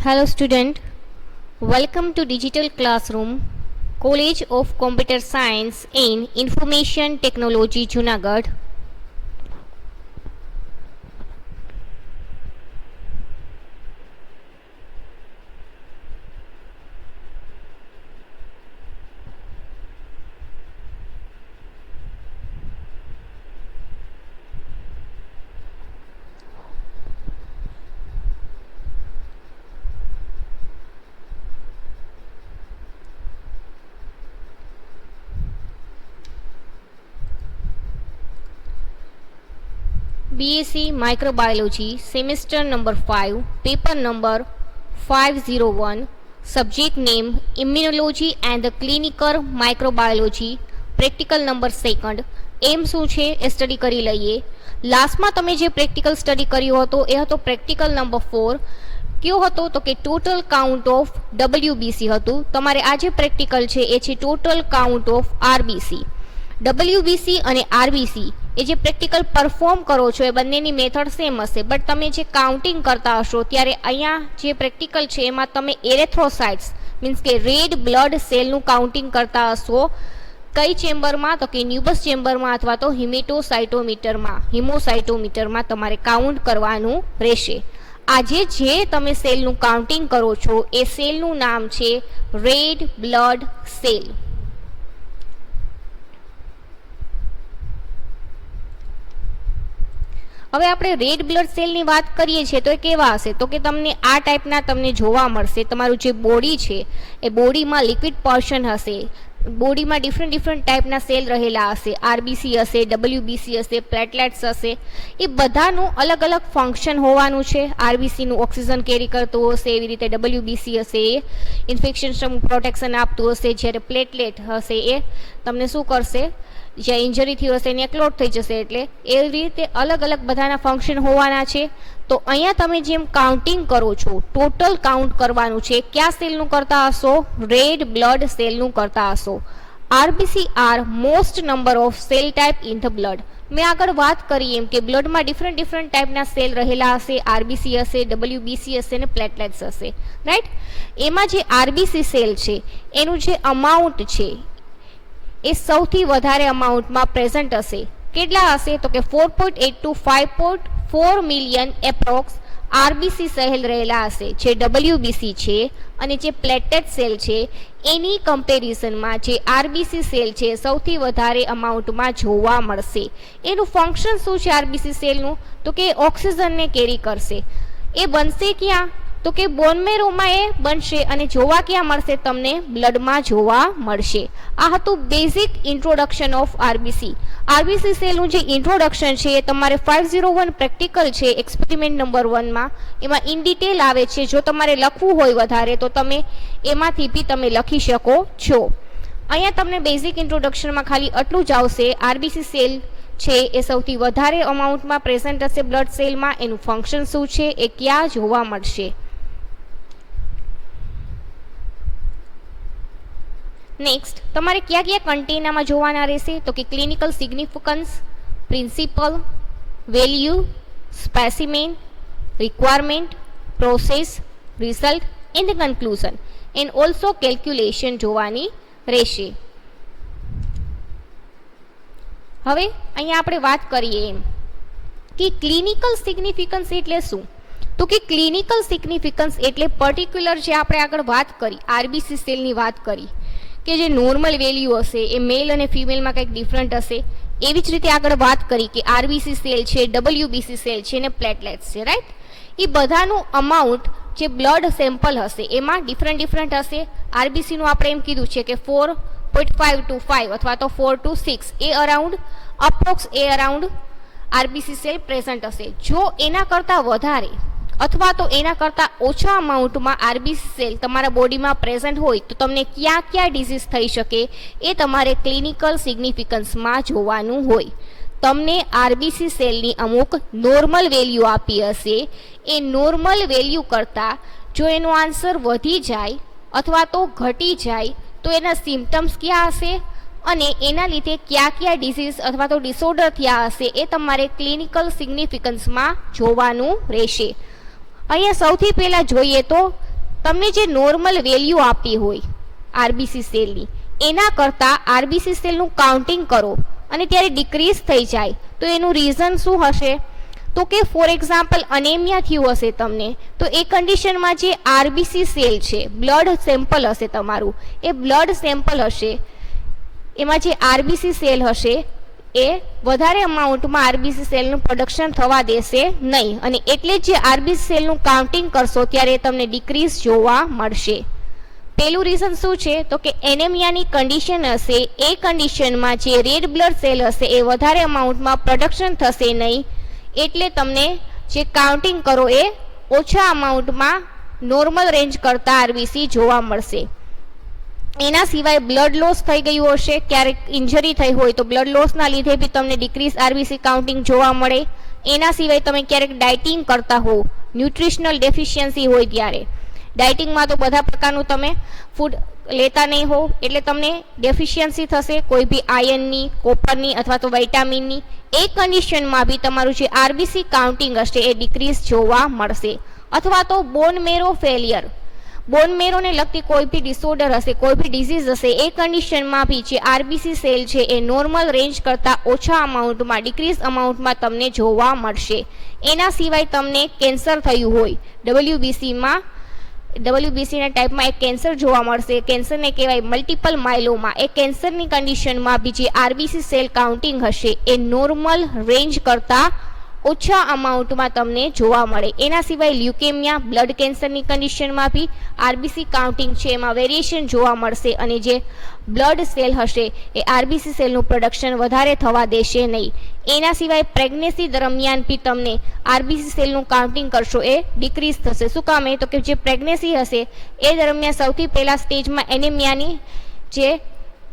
Hello student, welcome to Digital Classroom, College of Computer Science in Information Technology, Junagadh. BSc Microbiology, semester number 5, paper number 501, subject name Immunology and the Clinical Microbiology, practical number 2nd. એમ શું છે એ study કરી લઈએ. લાસ્ટમાં તમે જે practical study કર્યો હતો એ હતો પ્રેક્ટિકલ નંબર 4. કયો હતો તો કે ટોટલ કાઉન્ટ ઓફ WBC હતું. તમારે આ જે પ્રેક્ટિકલ છે એ છે total count of RBC. WBC અને RBC એ જે પ્રેક્ટિકલ પરફોર્મ કરો છો એ બંનેની મેથડ સેમ હશે, બટ તમે જે કાઉન્ટિંગ કરતા હશો ત્યારે અહીંયા જે પ્રેક્ટિકલ છે એમાં તમે એરેથ્રોસાઇટ્સ મીન્સ કે રેડ બ્લડ સેલનું કાઉન્ટિંગ કરતા હશો. કઈ ચેમ્બરમાં તો કે ન્યુબસ ચેમ્બરમાં અથવા તો હિમોસાઇટોમીટરમાં તમારે કાઉન્ટ કરવાનું રહેશે. આજે જે તમે સેલનું કાઉન્ટિંગ કરો છો એ સેલનું નામ છે રેડ બ્લડ સેલ. હવે આપણે રેડ બ્લડ સેલની વાત કરીએ છીએ તો એ કેવા હશે તો કે તમને આ ટાઈપના તમને જોવા મળશે. તમારું જે બોડી છે એ બોડીમાં લિક્વિડ પોર્શન હશે, બોડીમાં ડિફરન્ટ ટાઈપના સેલ રહેલા હશે. RBC હશે, WBC હશે, પ્લેટલેટ્સ હશે. એ બધાનું અલગ અલગ ફંક્શન હોવાનું છે. RBCનું ઓક્સિજન કેરી કરતું હશે, એવી રીતે WBC હશે એ ઇન્ફેક્શન પ્રોટેક્શન આપતું હશે, જ્યારે પ્લેટલેટ હશે એ તમને શું કરશે, જ્યાં ઇન્જરી થયું હશે એને ક્લોટ થઈ જશે. એટલે એવી રીતે અલગ અલગ બધાના ફંક્શન હોવાના છે. તો અહીંયા તમે જેમ કાઉન્ટિંગ કરો છો ટોટલ કાઉન્ટ કરવાનું છે. કયા સેલનું કરતા હશો? રેડ બ્લડ સેલનું કરતા હશો. RBC R most number of cell type in the blood. મેં આગળ વાત કરી એમ કે બ્લડમાં ડિફરન્ટ ટાઈપના સેલ રહેલા હશે. RBC હશે, WBC હશે અને પ્લેટલેટ્સ હશે, રાઈટ. એમાં જે RBC સેલ છે એનું જે અમાઉન્ટ છે એ સૌથી વધારે અમાઉન્ટમાં પ્રેઝન્ટ હશે. કેટલા હશે તો કે 4.8 to 5.4 million approx RBC cell રહેલા હશે, જે WBC છે. અને જે પ્લેટલેટ સેલ છે એની કમ્પેરિઝનમાં જે RBC સેલ છે સૌથી વધારે અમાઉન્ટમાં જોવા મળશે. એનું ફંક્શન શું છે RBC સેલનું તો કે ઓક્સિજનને કેરી કરશે. એ બનશે ક્યાં તો કે બોન મેરોમાં એ બનશે અને જોવા ક્યાં મળશે? તમને બ્લડમાં જોવા મળશે. આ હતું basic introduction of RBC. RBC સેલનું જે ઇન્ટ્રોડક્શન છે એ તમારે 501 પ્રેક્ટિકલ છે એક્સપેરિમેન્ટ નંબર 1માં, એમાં ઇન ડિટેલ આવે છે. જો તમારે લખવું હોય વધારે તો તમે એમાંથી બી તમે લખી શકો છો. અહીંયા તમને બેઝિક ઇન્ટ્રોડક્શનમાં ખાલી આટલું જ આવશે. RBC સેલ છે એ સૌથી વધારે અમાઉન્ટમાં પ્રેઝન્ટ હશે બ્લડ સેલમાં. એનું ફંક્શન શું છે એ ક્યાં જોવા મળશે. નેક્સ્ટ તમારે કયા કન્ટેનરમાં જોવાના રહેશે તો કે clinical significance, principal, value, specimen, requirement, process, result and conclusion and also calculation જોવાની રહેશે. હવે અહીંયા આપણે વાત કરીએ એમ કે ક્લિનિકલ સિગ્નિફિકન્સ એટલે શું તો કે ક્લિનિકલ સિગ્નિફિકન્સ એટલે પર્ટિક્યુલર જે આપણે આગળ વાત કરી RBC સેલની વાત કરી કે જે નોર્મલ વેલ્યુ હશે એ મેલ અને ફિમેલમાં કંઈક ડિફરન્ટ હશે. એવી જ રીતે આગળ વાત કરી કે RBC સેલ છે, WBC સેલ છે અને પ્લેટલેટ્સ છે, રાઈટ. એ બધાનું અમાઉન્ટ જે બ્લડ સેમ્પલ હશે એમાં ડિફરન્ટ હશે. RBCનું આપણે એમ કીધું છે કે 4.5 to 5 અથવા તો 4 to 6 A around approx A around RBC cell present હશે. જો એના કરતાં વધારે અથવા તો એના કરતાં ઓછા અમાઉન્ટમાં RBC સેલ તમારા બોડીમાં પ્રેઝન્ટ હોય તો તમને ક્યાં ડિઝીઝ થઈ શકે એ તમારે ક્લિનિકલ સિગ્નિફિકન્સમાં જોવાનું હોય. તમને RBC સેલની અમુક નોર્મલ વેલ્યુ આપી હશે. એ નોર્મલ વેલ્યુ કરતાં જો એનો આન્સર વધી જાય અથવા તો ઘટી જાય તો એના સિમ્ટમ્સ ક્યાં હશે અને એના લીધે કયા ડિઝીઝ અથવા તો ડિસઓર્ડર થયા હશે એ તમારે ક્લિનિકલ સિગ્નિફિકન્સમાં જોવાનું રહેશે. અહીંયા સૌથી પહેલાં જોઈએ તો તમને જે નોર્મલ વેલ્યુ આપી હોય આરબીસી સેલની એના કરતાં આરબીસી સેલનું કાઉન્ટિંગ કરો અને ત્યારે ડિક્રીઝ થઈ જાય તો એનું રીઝન શું હશે? તો કે ફોર એક્ઝામ્પલ અનેમિયા થયું હશે તમને, તો એ કન્ડિશનમાં જે આરબીસી સેલ છે, બ્લડ સેમ્પલ હશે તમારું, એ બ્લડ સેમ્પલ હશે એમાં જે આરબીસી સેલ હશે એ વધારે અમાઉન્ટમાં આરબીસી સેલનું પ્રોડક્શન થવા દેશે નહીં, અને એટલે જ જે આરબીસી સેલનું કાઉન્ટિંગ કરશો ત્યારે તમને ડિક્રીઝ જોવા મળશે. પહેલું રીઝન શું છે? તો કે એનેમિયાની કન્ડિશન હશે, એ કન્ડિશનમાં જે રેડ બ્લડ સેલ હશે એ વધારે અમાઉન્ટમાં પ્રોડક્શન થશે નહીં, એટલે તમને જે કાઉન્ટિંગ કરો એ ઓછા અમાઉન્ટમાં નોર્મલ રેન્જ કરતાં આરબીસી જોવા મળશે. એના સિવાય બ્લડ લોસ થઈ ગયું હશે, ક્યારેક ઇન્જરી થઈ હોય તો બ્લડ લોસના લીધે બી તમને ડિક્રીઝ આરબીસી કાઉન્ટિંગ જોવા મળે. એના સિવાય તમે ક્યારેક ડાયટિંગ કરતા હો, ન્યુટ્રિશનલ ડેફિશિયન્સી હોય ત્યારે, ડાયટિંગમાં તો બધા પ્રકારનું તમે ફૂડ લેતા નહીં હો એટલે તમને ડેફિશિયન્સી થશે કોઈ બી આયર્નની, કોપરની અથવા તો વિટામિનની. એ કન્ડિશનમાં બી તમારું જે આરબીસી કાઉન્ટિંગ હશે એ ડિક્રીઝ જોવા મળશે. અથવા તો બોન મેરો ફેલિયર, બોન મેરોને લગતી કોઈ બી ડિસઓર્ડર હશે, કોઈ બી ડિઝીઝ હશે, એ કન્ડિશનમાં બી જે આરબીસી સેલ છે એ નોર્મલ રેન્જ કરતાં ઓછા અમાઉન્ટમાં, ડિક્રીઝ અમાઉન્ટમાં તમને જોવા મળશે. એના સિવાય તમને કેન્સર થયું હોય, ડબલ્યુબીસીના ટાઈપમાં એક કેન્સર જોવા મળશે, કેન્સરને કહેવાય મલ્ટિપલ માયલોમા. એ કેન્સરની કન્ડિશનમાં બી જે આરબીસી સેલ કાઉન્ટિંગ હશે એ નોર્મલ રેન્જ કરતાં ઓછા અમાઉન્ટમાં તમને જોવા મળે. એના સિવાય લ્યુકેમિયા, બ્લડ કેન્સરની કન્ડિશનમાં બી આરબીસી કાઉન્ટિંગ છે એમાં વેરિએશન જોવા મળશે, અને જે બ્લડ સેલ હશે એ આરબીસી સેલનું પ્રોડક્શન વધારે થવા દેશે નહીં. એના સિવાય પ્રેગ્નન્સી દરમિયાન બી તમને આરબીસી સેલનું કાઉન્ટિંગ કરશો એ ડિક્રીઝ થશે. શું કામ? તો કે જે પ્રેગ્નન્સી હશે એ દરમિયાન સૌથી પહેલા સ્ટેજમાં એનેમિયાની જે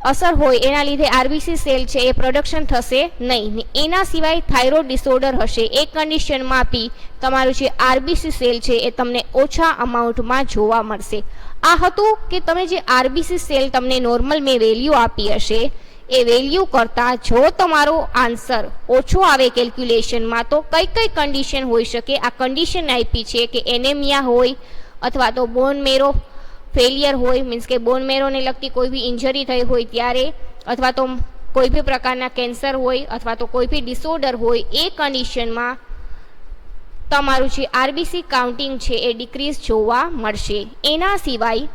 અસર હોય એના લીધે આરબીસી સેલ છે એ પ્રોડક્શન થશે નહીં. એના સિવાય થાઇરોઇડ ડિસઓર્ડર હશે, એ કન્ડિશનમાં બી તમારું જે આરબીસી સેલ છે એ તમને ઓછા અમાઉન્ટમાં જોવા મળશે. આ હતું કે તમે જે આરબીસી સેલ તમને નોર્મલ મેં વેલ્યુ આપી હશે એ વેલ્યુ કરતાં જો તમારો આન્સર ઓછો આવે કેલ્ક્યુલેશનમાં તો કઈ કઈ કન્ડિશન હોઈ શકે. આ કન્ડિશન આપી છે કે એનેમિયા હોય અથવા તો બોન મેરો ફેલિયર હોય, મીન્સ કે બોન મેરોને લગતી કોઈ બી ઇન્જરી થઈ હોય ત્યારે, અથવા તો કોઈ બી પ્રકારના કેન્સર હોય, અથવા તો કોઈ બી ડિસઓર્ડર હોય, એ કન્ડિશનમાં તમારું જે આરબીસી કાઉન્ટિંગ છે એ ડિક્રીઝ જોવા મળશે. એના સિવાય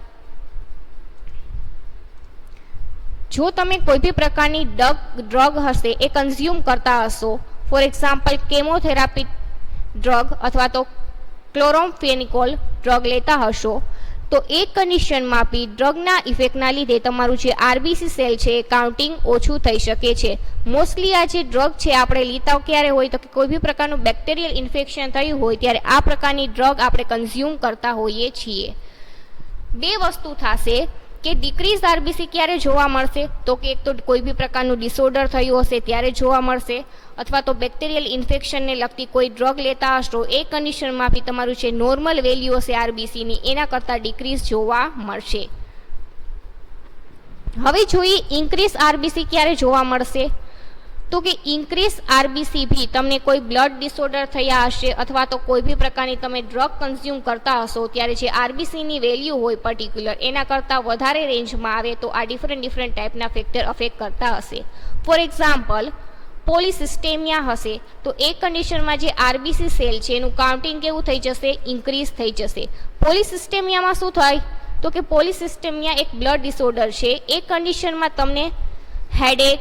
જો તમે કોઈ બી પ્રકારની ડ્રગ હશે એ કન્ઝ્યુમ કરતા હશો, ફોર એક્ઝામ્પલ કેમોથેરાપી ડ્રગ અથવા તો ક્લોરોમ્ફેનિકોલ ડ્રગ લેતા હશો, તો એ કન્ડિશનમાં બી ડ્રગના ઇફેક્ટના લીધે તમારું જે આરબીસી સેલ છે એ કાઉન્ટિંગ ઓછું થઈ શકે છે. મોસ્ટલી આ જે ડ્રગ છે આપણે લેતા ક્યારે હોય તો કે કોઈ બી પ્રકારનું બેક્ટેરિયલ ઇન્ફેક્શન થયું હોય ત્યારે આ પ્રકારની ડ્રગ આપણે કન્ઝ્યુમ કરતા હોઈએ છીએ. બે વસ્તુ થશે કે ડિક્રીઝ આરબીસી ક્યારે જોવા મળશે? તો કે એક તો કોઈ બી પ્રકારનું ડિસઓર્ડર થયું હશે ત્યારે જોવા મળશે, અથવા તો બેક્ટેરિયલ ઇન્ફેક્શનને લગતી કોઈ ડ્રગ લેતા હશો એ કન્ડિશનમાં બી તમારું જે નોર્મલ વેલ્યુ હશે આરબીસીની એના કરતાં ડિક્રીઝ જોવા મળશે. હવે જોઈએ ઇન્ક્રીઝ આરબીસી ક્યારે જોવા મળશે? તો કે ઇન્ક્રીઝ આરબીસી બી તમને કોઈ બ્લડ ડિસઓર્ડર થયા હશે અથવા તો કોઈ બી પ્રકારની તમે ડ્રગ કન્ઝ્યુમ કરતા હશો ત્યારે જે આરબીસીની વેલ્યુ હોય પર્ટિક્યુલર એના કરતાં વધારે રેન્જમાં આવે તો આ ડિફરન્ટ ટાઈપના ફેક્ટર અફેક્ટ કરતા હશે. ફોર એક્ઝામ્પલ પોલિસિસ્ટેમિયા હશે તો એ કન્ડિશનમાં જે આરબીસી સેલ છે એનું કાઉન્ટિંગ કેવું થઈ જશે? ઇન્ક્રીઝ થઈ જશે. પોલિસિસ્ટેમિયામાં શું થાય? તો કે પોલિસિસ્ટેમિયા એક બ્લડ ડિસઓર્ડર છે. એ કન્ડિશનમાં તમને હેડેક,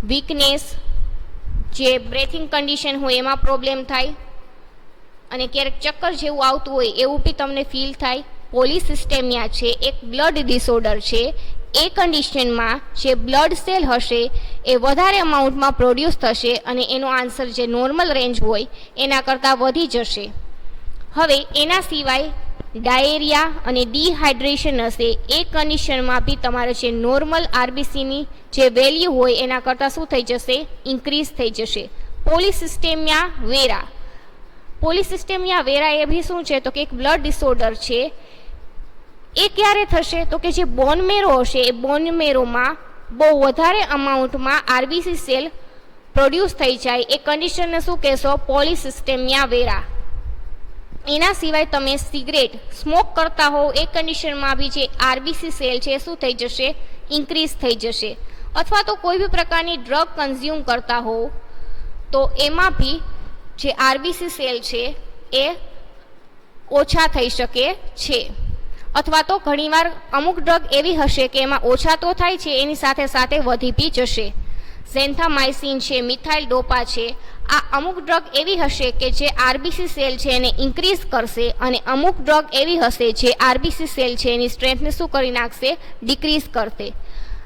વીકનેસ, જે બ્રેથિંગ કન્ડિશન હોય એમાં પ્રોબ્લેમ થાય, અને ક્યારેક ચક્કર જેવું આવતું હોય એવું બી તમને ફીલ થાય. પોલિસિસ્ટેમિયા છે એક બ્લડ ડિસઓર્ડર છે. એ કન્ડિશનમાં જે બ્લડ સેલ હશે એ વધારે અમાઉન્ટમાં પ્રોડ્યુસ થશે અને એનો આન્સર જે નોર્મલ રેન્જ હોય એના કરતાં વધી જશે. હવે એના સિવાય ડાયેરિયા અને ડિહાઇડ્રેશન હશે. એ કન્ડિશનમાં બી તમારે જે નોર્મલ આરબીસીની જે વેલ્યુ હોય એના કરતાં શું થઈ જશે? ઇન્ક્રીઝ થઈ જશે. પોલિસિસ્ટેમિયા વેરા, પોલિસિસ્ટેમિયા વેરા એ બી શું છે? તો કે એક બ્લડ ડિસઓર્ડર છે. એ ક્યારે થશે? તો કે જે બોન મેરો હશે એ બોન મેરોમાં બહુ વધારે અમાઉન્ટમાં આરબીસી સેલ પ્રોડ્યુસ થઈ જાય. એ કન્ડિશનને શું કહેશો? પોલિસિસ્ટેમિયા વેરા. એના સિવાય તમે સિગરેટ સ્મોક કરતા હો એ કન્ડિશનમાં બી જે આરબીસી સેલ છે શું થઈ જશે, ઇન્ક્રીઝ થઈ જશે. અથવા તો કોઈ બી પ્રકારની ડ્રગ કન્ઝ્યુમ કરતા હો તો એમાં બી જે આરબીસી સેલ છે એ ઓછા થઈ શકે છે. અથવા તો ઘણીવાર અમુક ડ્રગ એવી હશે કે એમાં ઓછા તો થાય છે, એની સાથે સાથે વધી બી જશે. ઝેન્થામાઇસિન છે, મિથાઇલ ડોપા છે, આ અમુક ડ્રગ એવી હશે કે જે આરબીસી સેલ છે એને ઇન્ક્રીઝ કરશે, અને અમુક ડ્રગ એવી હશે જે આરબીસી સેલ છે એની સ્ટ્રેન્થને શું કરી નાખશે, ડિક્રીઝ કરશે.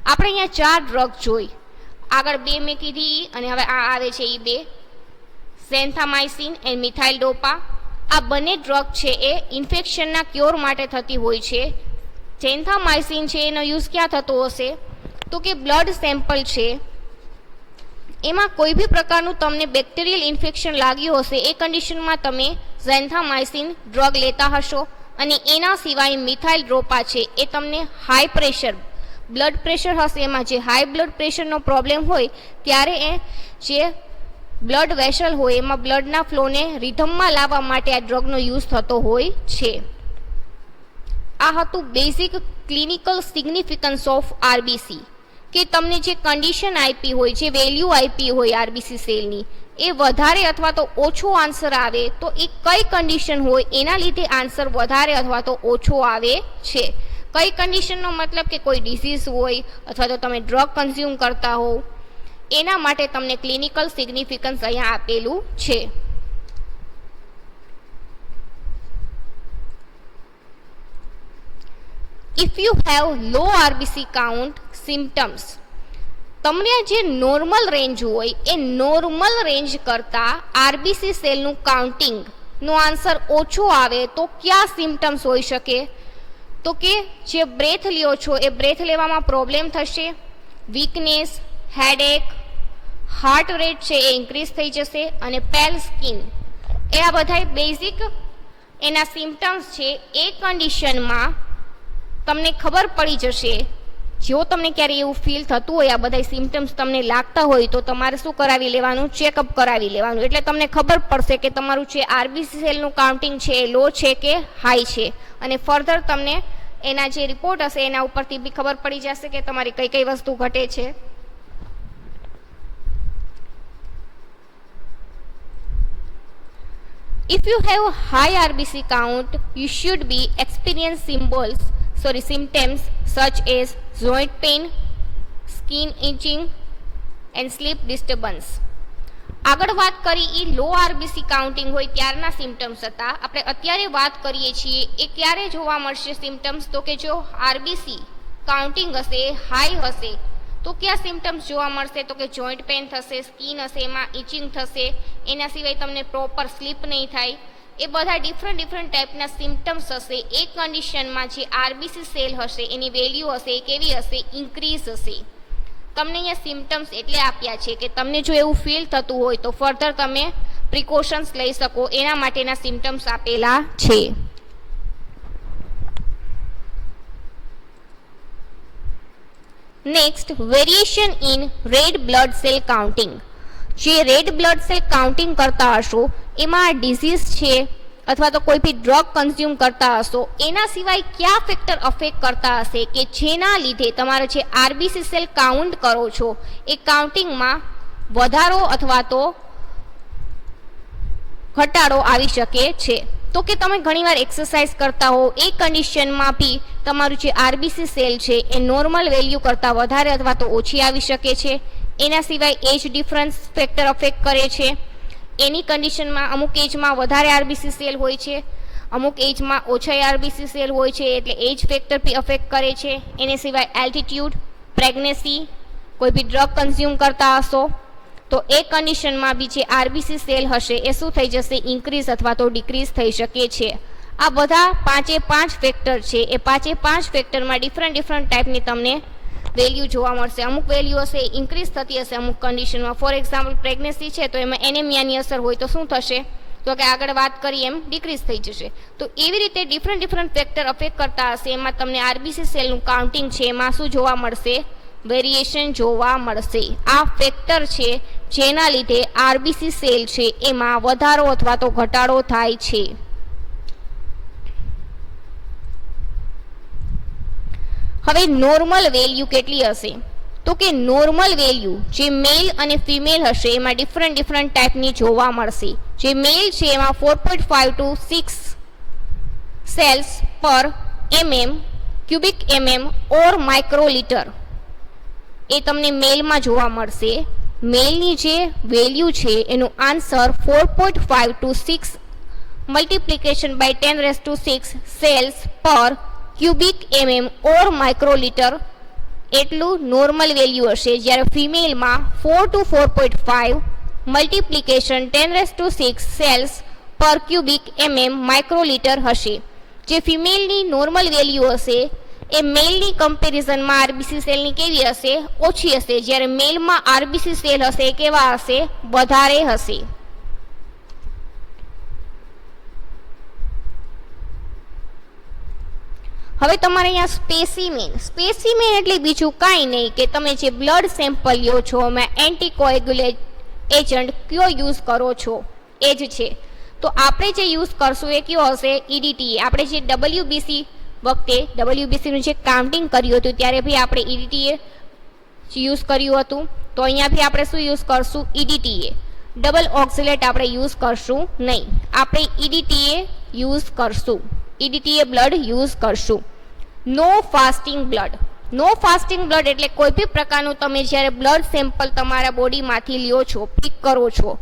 આપણે અહીંયા 4 ડ્રગ જોઈ, આગળ 2 મેં કીધી અને હવે આ આવે છે એ 2, ઝેન્થામાઇસિન એન્ડ મિથાઇલ ડોપા. આ બંને ડ્રગ છે એ ઇન્ફેક્શનના ક્યોર માટે થતી હોય છે. ઝેન્થામાઇસિન છે એનો યુઝ ક્યાં થતો હશે, તો કે બ્લડ સેમ્પલ છે એમાં કોઈ બી પ્રકારનું તમને બેક્ટેરિયલ ઇન્ફેક્શન લાગ્યું હશે એ કન્ડિશનમાં તમે ઝેન્થામાઇસિન ડ્રગ લેતા હશો. અને એના સિવાય મિથાઇલ ડોપા છે એ તમને હાઈ પ્રેશર બ્લડ પ્રેશર હશે, એમાં જે હાઈ બ્લડ પ્રેશરનો પ્રોબ્લેમ હોય ત્યારે એ જે બ્લડ વેસલ હોય એમાં બ્લડના ફ્લોને રિધમમાં લાવવા માટે આ ડ્રગનો યુઝ થતો હોય છે. આ હતું basic clinical significance of RBC, કે તમને જે કન્ડિશન આપી હોય, જે વેલ્યુ આપી હોય આરબીસી સેલની, એ વધારે અથવા તો ઓછો આન્સર આવે તો એ કઈ કન્ડિશન હોય એના લીધે આન્સર વધારે અથવા તો ઓછો આવે છે. કઈ કન્ડિશનનો મતલબ કે કોઈ ડિઝીઝ હોય અથવા તો તમે ડ્રગ કન્ઝ્યુમ કરતા હો, એના માટે તમને ક્લિનિકલ સિગ્નિફિકન્સ અહીંયા આપેલું છે. If you have low RBC count symptoms, તમને જે નોર્મલ રેન્જ હોય એ નોર્મલ રેન્જ કરતાં આરબીસી સેલનું કાઉન્ટિંગનો આન્સર ઓછો આવે તો કયા સિમ્ટમ્સ હોઈ શકે, તો કે જે બ્રેથ લ્યો છો એ બ્રેથ લેવામાં પ્રોબ્લેમ થશે, વીકનેસ, હેડેક, હાર્ટ રેટ છે એ ઇન્ક્રીઝ થઈ જશે, અને પેલ સ્કિન. એ આ બધા બેઝિક એના સિમ્ટમ્સ છે. એ કન્ડિશનમાં તમને ખબર પડી જશે, જો તમને ક્યારે એવું ફીલ થતું હોય, આ બધા સિમ્ટમ્સ તમને લાગતા હોય, તો તમારે શું કરાવી લેવાનું, ચેકઅપ કરાવી લેવાનું. એટલે તમને ખબર પડશે કે તમારું જે આરબીસી સેલનું કાઉન્ટિંગ છે એ લો છે કે હાઈ છે. અને ફર્ધર તમને એના જે રિપોર્ટ હશે એના ઉપરથી બી ખબર પડી જશે કે તમારી કઈ કઈ વસ્તુ ઘટે છે. If you have high RBC count, you should be experience symptoms such as joint pain, skin itching and sleep disturbance. આગળ વાત કરી એ લો આરબીસી કાઉન્ટિંગ હોય ત્યારના સિમ્ટમ્સ હતા. આપણે અત્યારે વાત કરીએ છીએ એ ક્યારે જોવા મળશે સિમ્ટમ્સ, તો કે જો આરબીસી કાઉન્ટિંગ હશે, હાઈ હશે, તો કયા સિમ્ટમ્સ જોવા મળશે, તો કે જોઈન્ટ પેન થશે, સ્કિન હશે એમાં ઇચિંગ થશે, એના સિવાય તમને પ્રોપર સ્લીપ નહીં થાય. એ બધા ડિફરન્ટ ટાઈપના સિમ્ટમ્સ હશે. એ કન્ડિશનમાં જે આરબીસી સેલ હશે એની વેલ્યુ હશે એ કેવી હશે, ઇન્ક્રીઝ હશે. તમને અહીંયા સિમ્ટમ્સ એટલે આપ્યા છે કે તમને જો એવું ફીલ થતું હોય તો ફર્ધર તમે પ્રિકોશન્સ લઈ શકો, એના માટેના સિમ્ટમ્સ આપેલા છે. Next, variation in red blood cell counting. જે રેડ બ્લડ સેલ કાઉન્ટિંગ કરતા હશો એમાં ડિઝીઝ છે અથવા તો કોઈ બી ડ્રગ કન્ઝ્યુમ કરતા હશો, એના સિવાય કયા ફેક્ટર અફેક્ટ કરતા હશે કે જેના લીધે તમારે જે આરબીસી સેલ કાઉન્ટ કરો છો એ કાઉન્ટિંગમાં વધારો અથવા તો ઘટાડો આવી શકે છે. તો કે તમે ઘણીવાર એક્સરસાઇઝ કરતા હો, એ કન્ડિશનમાં બી તમારું જે આરબીસી સેલ છે એ નોર્મલ વેલ્યુ કરતાં વધારે અથવા તો ઓછી આવી શકે છે. એના સિવાય એજ ડિફરન્સ ફેક્ટર અફેક્ટ કરે છે. એની કન્ડિશનમાં અમુક એજમાં વધારે આરબીસી સેલ હોય છે, અમુક એજમાં ઓછા આરબીસી સેલ હોય છે, એટલે એજ ફેક્ટર બી અફેક્ટ કરે છે. એને સિવાય એલ્ટિટ્યૂડ, પ્રેગ્નન્સી, કોઈ બી ડ્રગ કન્ઝ્યુમ કરતા હશો તો એ કન્ડિશનમાં બી જે આરબીસી સેલ હશે એ શું થઈ જશે, ઇન્ક્રીઝ અથવા તો ડિક્રીઝ થઈ શકે છે. આ બધા 5 ફેક્ટર છે. એ 5 ફેક્ટરમાં ડિફરન્ટ ટાઈપની તમને વેલ્યુ જોવા મળશે. અમુક વેલ્યુ હશે ઇન્ક્રીઝ થતી હશે અમુક કન્ડિશનમાં. ફોર એક્ઝામ્પલ પ્રેગ્નન્સી છે તો એમાં એનેમિયાની અસર હોય તો શું થશે, તો કે આગળ વાત કરી એમ ડિક્રીઝ થઈ જશે. તો એવી રીતે ડિફરન્ટ ફેક્ટર અફેક્ટ કરતા હશે. એમાં તમને આરબીસી સેલનું કાઉન્ટિંગ છે એમાં શું જોવા મળશે, વેરિએશન જોવા મળશે. આ ફેક્ટર છે જેના લીધે આરબીસી સેલ છે એમાં વધારો અથવા તો ઘટાડો થાય છે. હવે નોર્મલ વેલ્યુ કેટલી હશે? તો કે નોર્મલ વેલ્યુ જે મેલ અને ફિમેલ હશે એમાં ડિફરન્ટ ટાઈપની જોવા મળશે. જે મેલ છે એમાં 4.5 to 6 cells per mm, cubic mm or microlitre એ તમને મેલમાં જોવા મળશે. મેલની જે વેલ્યુ છે એનું answer 4.5 to 6 multiplication by 10⁶ cells per cubic mm or microlitre એટલું નોર્મલ વેલ્યુ હશે. જ્યારે ફિમેલમાં 4 to 4.5 multiplication 10⁶ cells per cubic mm microlitre હશે. જે ફિમેલની નોર્મલ વેલ્યુ હશે એ મેલની કમ્પેરિઝનમાં આરબીસી સેલની કેવી હશે? ઓછી હશે. જ્યારે મેલમાં આરબીસી સેલ હશે એ કેવા હશે? વધારે હશે. હવે તમારે અહીંયા સ્પેસીમેન એટલે બીજું કાંઈ નહીં કે તમે જે બ્લડ સેમ્પલ લ્યો છો એમાં એન્ટીકોએગ્યુલેટ એજન્ટ કયો યુઝ કરો છો એ જ છે. તો આપણે જે યુઝ કરશું એ કયો હશે? ઈડીટીએ. આપણે જે ડબલ્યુબીસી વખતે ડબલ્યુબીસીનું જે કાઉન્ટિંગ કર્યું હતું ત્યારે બી આપણે ઈડીટીએ યુઝ કર્યું હતું. તો અહીંયા બી આપણે શું યુઝ કરશું? ઈડીટીએ. ડબલ ઓક્સિલેટ આપણે યુઝ કરશું નહીં. આપણે ઈડીટીએ યુઝ કરશું. ઈડીટીએ બ્લડ યુઝ કરશું. નો ફાસ્ટિંગ બ્લડ એટલે કોઈ બી પ્રકારનું તમે જ્યારે બ્લડ સેમ્પલ તમારા બોડીમાંથી લ્યો છો, પ્રિક કરો છો,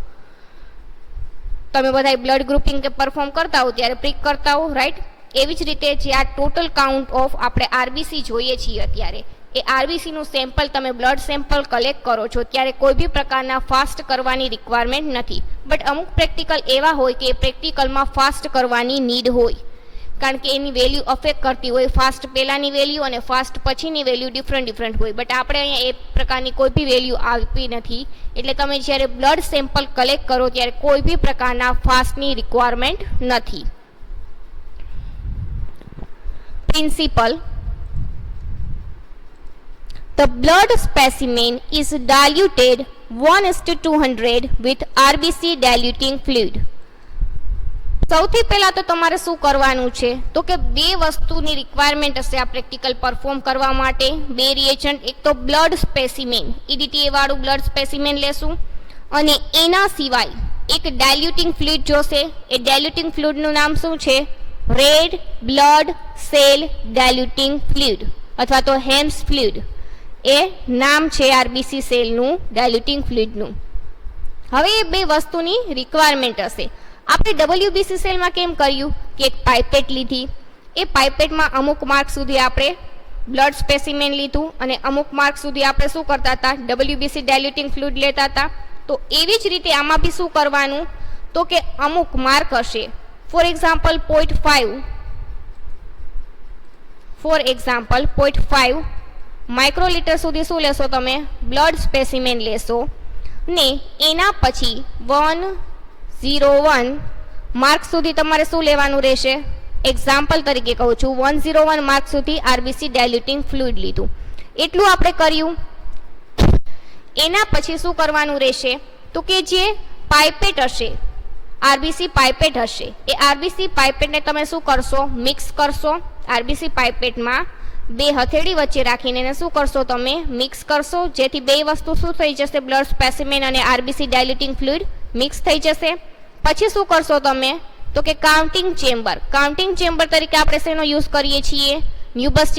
તમે બધા બ્લડ ગ્રુપિંગ કે પરફોર્મ કરતા હો ત્યારે પ્રિક કરતા હો, રાઈટ? એવી જ રીતે જે આ ટોટલ કાઉન્ટ ઓફ આપણે આરબીસી જોઈએ છીએ અત્યારે, એ આરબીસીનું સેમ્પલ તમે બ્લડ સેમ્પલ કલેક્ટ કરો છો ત્યારે કોઈ બી પ્રકારના ફાસ્ટ કરવાની રિક્વાયરમેન્ટ નથી. બટ અમુક પ્રેક્ટિકલ એવા હોય કે પ્રેક્ટિકલમાં ફાસ્ટ કરવાની નીડ હોય, કારણ કે એની વેલ્યુ અફેક્ટ કરતી હોય. ફાસ્ટ પહેલાંની વેલ્યુ અને ફાસ્ટ પછીની વેલ્યુ ડિફરન્ટ હોય. બટ આપણે અહીંયા એ પ્રકારની કોઈ બી વેલ્યુ આપી નથી. એટલે તમે જ્યારે બ્લડ સેમ્પલ કલેક્ટ કરો ત્યારે કોઈ બી પ્રકારના ફાસ્ટની રિક્વાયરમેન્ટ નથી. Principal: The blood specimen is diluted 1:200 with RBC diluting fluid. સૌથી પહેલા તો તમારે શું કરવાનું છે? તો કે બે વસ્તુની રિક્વાયરમેન્ટ હશે આ પ્રેક્ટિકલ પરફોર્મ કરવા માટે. બે રિએજન્ટ, એક તો બ્લડ સ્પેસિમેન, ઈડીટીએ વાળું બ્લડ સ્પેસિમેન લેશું, અને એના સિવાય એક ડાયલ્યુટિંગ ફ્લુઇડ જોશે. એ ડાયલ્યુટિંગ ફ્લુઇડનું નામ શું છે? Red blood cell diluting fluid અથવા તો હેમ્સ ફ્લુઇડ એ નામ છે આરબીસી સેલનું, ડાયલ્યુટિંગ ફ્લુઇડનું. હવે એ બે વસ્તુની રિક્વાયરમેન્ટ હશે. આપણે ડબલ્યુબીસી સેલમાં કેમ કર્યું કે એક પાઇપેટ લીધી, એ પાઇપેટમાં અમુક માર્ક સુધી આપણે બ્લડ સ્પેસિમેન લીધું અને અમુક માર્ક સુધી આપણે શું કરતા હતા? ડબલ્યુબીસી ડાયલ્યુટિંગ ફ્લુઇડ લેતા હતા. તો એવી જ રીતે આમાં બી શું કરવાનું? તો કે અમુક માર્ક હશે. ફોર એક્ઝામ્પલ 0.5 માઇક્રોલીટર સુધી શું લેશો તમે? બ્લડ સ્પેસિમેન લેશો ને એના પછી 101 માર્ક સુધી તમારે શું લેવાનું રહેશે? એક્ઝામ્પલ તરીકે કહું છું, 101 માર્ક સુધી આરબીસી ડાયલ્યુટિંગ ફ્લુઇડ લીધું. એટલું આપણે કર્યું. એના પછી શું કરવાનું રહેશે? તો કે જે પાઇપેટ હશે, આરબીસી પાઇપેટ હશે, એ આરબીસી પાઇપેટને તમે શું કરશો? મિક્સ કરશો. આરબીસી પાઇપેટમાં બે હથેળી વચ્ચે રાખીને એને શું કરશો? તમે મિક્સ કરશો, જેથી બે વસ્તુ શું થઈ જશે? બ્લડ સ્પેસિમેન અને આરબીસી ડાયલ્યુટિંગ ફ્લુઇડ મિક્સ થઈ જશે. પછી શું કરશો તમે? તો કે કાઉન્ટિંગ ચેમ્બર તરીકે આપણે શેનો યુઝ કરીએ છીએ? મ્યુબસ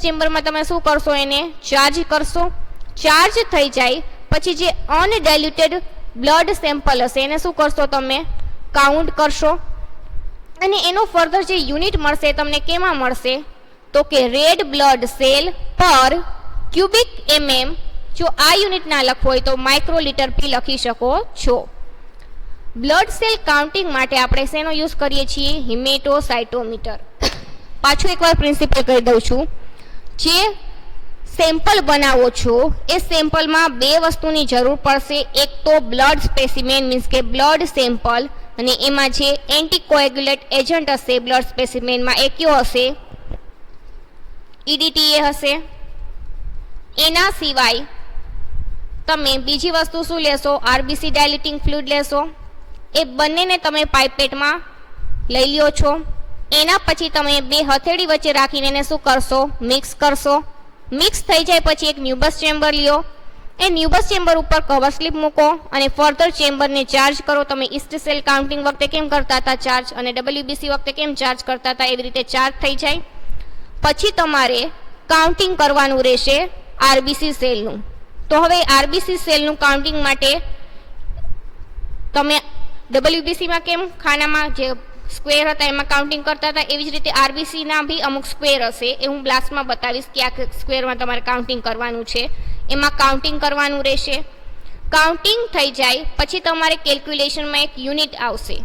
ચેમ્બરમાં તમે શું કરશો? એને ચાર્જ કરશો. ચાર્જ થઈ જાય પછી જે અનડાયલ્યુટેડ બ્લડ સેમ્પલ હશે એને શું કરશો? તમે કાઉન્ટ કરશો અને એનો ફર્ધર જે યુનિટ મળશે તમને કેમાં મળશે? તો કે રેડ બ્લડ સેલ પર ક્યુબિક mm. જો આ યુનિટ ના લખવો હોય તો માઇક્રોલીટર પી લખી શકો છો. બ્લડ સેલ કાઉન્ટિંગ માટે આપણે શેનો યુઝ કરીએ છીએ? હિમેટોસાઇટોમીટર. પાછું એકવાર પ્રિન્સિપલ કહી દઉં છું. જે સેમ્પલ બનાવો છો એ સેમ્પલમાં બે વસ્તુની જરૂર પડશે. એક તો બ્લડ સ્પેસિમેન મીન્સ કે બ્લડ સેમ્પલ, અને એમાં જે એન્ટીકોએગ્યુલેટ એજન્ટ હશે બ્લડ સ્પેસિમેનમાં એ કયો હશે? ઈડીટીએ હશે. એના સિવાય તમે બીજી વસ્તુ શું લેશો? આરબીસી ડાયલ્યુટિંગ ફ્લુઇડ લેશો. એ બંનેને તમે પાઇપેટમાં લઈ લ્યો છો. એના પછી તમે 2 હથેળી વચ્ચે રાખીને એને શું કરશો? મિક્સ કરશો. મિક્સ થઈ જાય પછી એક ન્યુબસ ચેમ્બર લ્યો. એ ન્યુબસ ચેમ્બર ઉપર કવર સ્લિપ મૂકો અને ફર્ધર ચેમ્બરને ચાર્જ કરો. તમે ઈસ્ટ સેલ કાઉન્ટિંગ વખતે કેમ કરતા હતા ચાર્જ, અને WBC વખતે કેમ ચાર્જ કરતા હતા, એવી રીતે ચાર્જ થઈ જાય. પછી તમારે કાઉન્ટિંગ કરવાનું રહેશે RBC સેલનું. તો હવે RBC સેલનું કાઉન્ટિંગ માટે તમે WBCમાં કેમ ખાનામાં જે સ્ક્વેર હતા એમાં કાઉન્ટિંગ કરતા હતા, એવી જ રીતે RBCના બી અમુક સ્ક્વેર હશે. એ હું લાસ્ટમાં બતાવીશ કે આ સ્ક્વેરમાં તમારે કાઉન્ટિંગ કરવાનું છે. એમાં કાઉન્ટિંગ કરવાનું રહેશે. કાઉન્ટિંગ થઈ જાય પછી તમારે કેલ્ક્યુલેશનમાં એક યુનિટ આવશે.